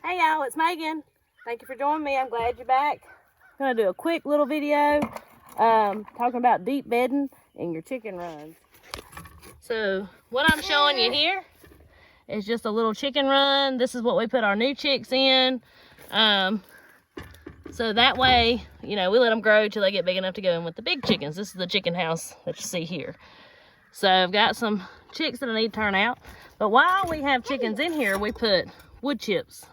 Hey y'all, it's Megan. Thank you for joining me. I'm glad you're back. I'm going to do a quick little video talking about deep bedding in your chicken runs. So what I'm showing you here is just a little chicken run. This is what we put our new chicks in. So that way, you know, we let them grow till they get big enough to go in with the big chickens. This is the chicken house that you see here. So I've got some chicks that I need to turn out. But while we have chickens in here, we put wood chips.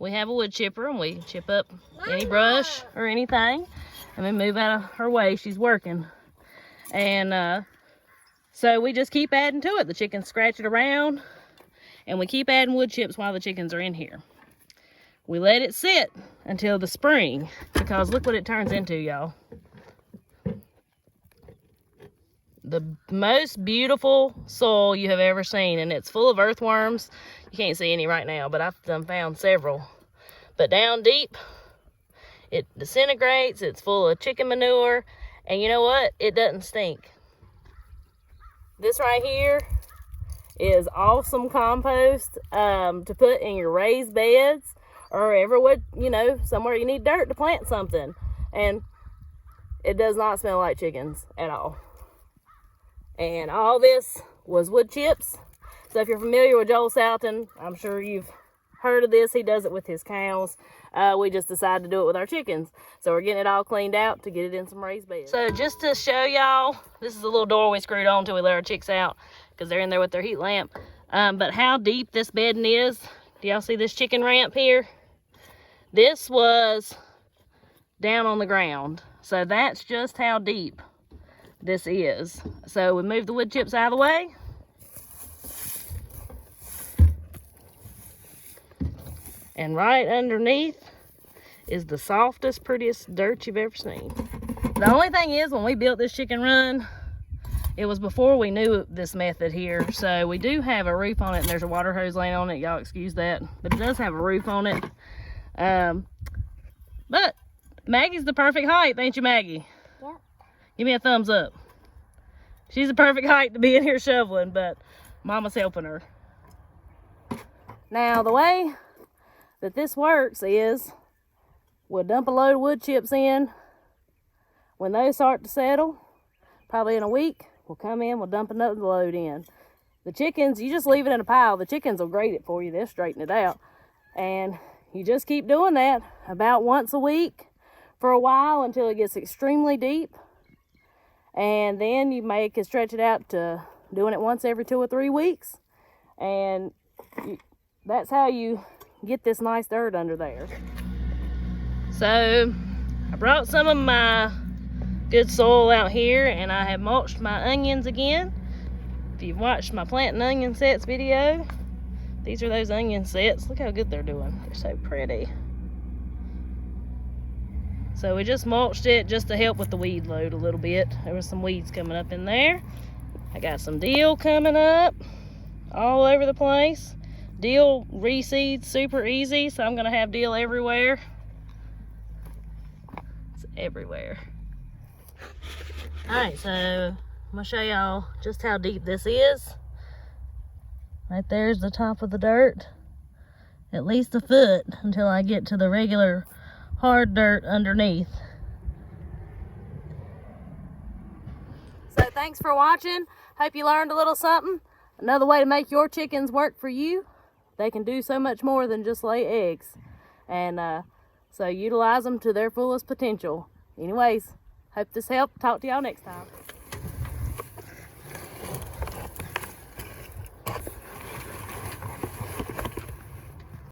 We have a wood chipper and we chip up any brush or anything. And we move out of her way. She's working. And so we just keep adding to it. The chickens scratch it around. And we keep adding wood chips while the chickens are in here. We let it sit until the spring. Because look what it turns into, y'all. The most beautiful soil you have ever seen, and it's full of earthworms. You can't see any right now, but I've found several. But down deep, it disintegrates. It's full of chicken manure, and you know what? It doesn't stink. This right here is awesome compost to put in your raised beds or everywhere, you know, somewhere you need dirt to plant something. And it does not smell like chickens at all. And all this was wood chips. So if you're familiar with Joel Salton, I'm sure you've heard of this. He does it with his cows. We just decided to do it with our chickens. So we're getting it all cleaned out to get it in some raised beds. So just to show y'all, this is a little door we screwed on until we let our chicks out because they're in there with their heat lamp. But how deep this bedding is, do y'all see this chicken ramp here? This was down on the ground. So that's just how deep this is. So we move the wood chips out of the way. And right underneath is the softest, prettiest dirt you've ever seen. The only thing is, when we built this chicken run, it was before we knew this method here. So we do have a roof on it, and there's a water hose laying on it. Y'all excuse that. But it does have a roof on it. But Maggie's the perfect height, ain't you, Maggie? Yep. Give me a thumbs up. She's the perfect height to be in here shoveling, but Mama's helping her. Now, the way that this works is we'll dump a load of wood chips in. When they start to settle, probably in a week, we'll come in, we'll dump another load in. The chickens, you just leave it in a pile. The chickens will grate it for you. They'll straighten it out. And you just keep doing that about once a week for a while until it gets extremely deep. And then you can stretch it out to doing it once every 2 or 3 weeks. And that's how you get this nice dirt under there. So I brought some of my good soil out here and I have mulched my onions again. If you've watched my planting onion sets video, these are those onion sets. Look how good they're doing. They're so pretty. So we just mulched it just to help with the weed load a little bit. There was some weeds coming up in there. I got some dill coming up all over the place. Dill reseeds super easy, so I'm gonna have dill everywhere. It's everywhere. All right, so I'm gonna show y'all just how deep this is. Right there's the top of the dirt. At least a foot until I get to the regular hard dirt underneath. So thanks for watching. Hope you learned a little something. Another way to make your chickens work for you. They can do so much more than just lay eggs. And so utilize them to their fullest potential. Anyways, hope this helped. Talk to y'all next time.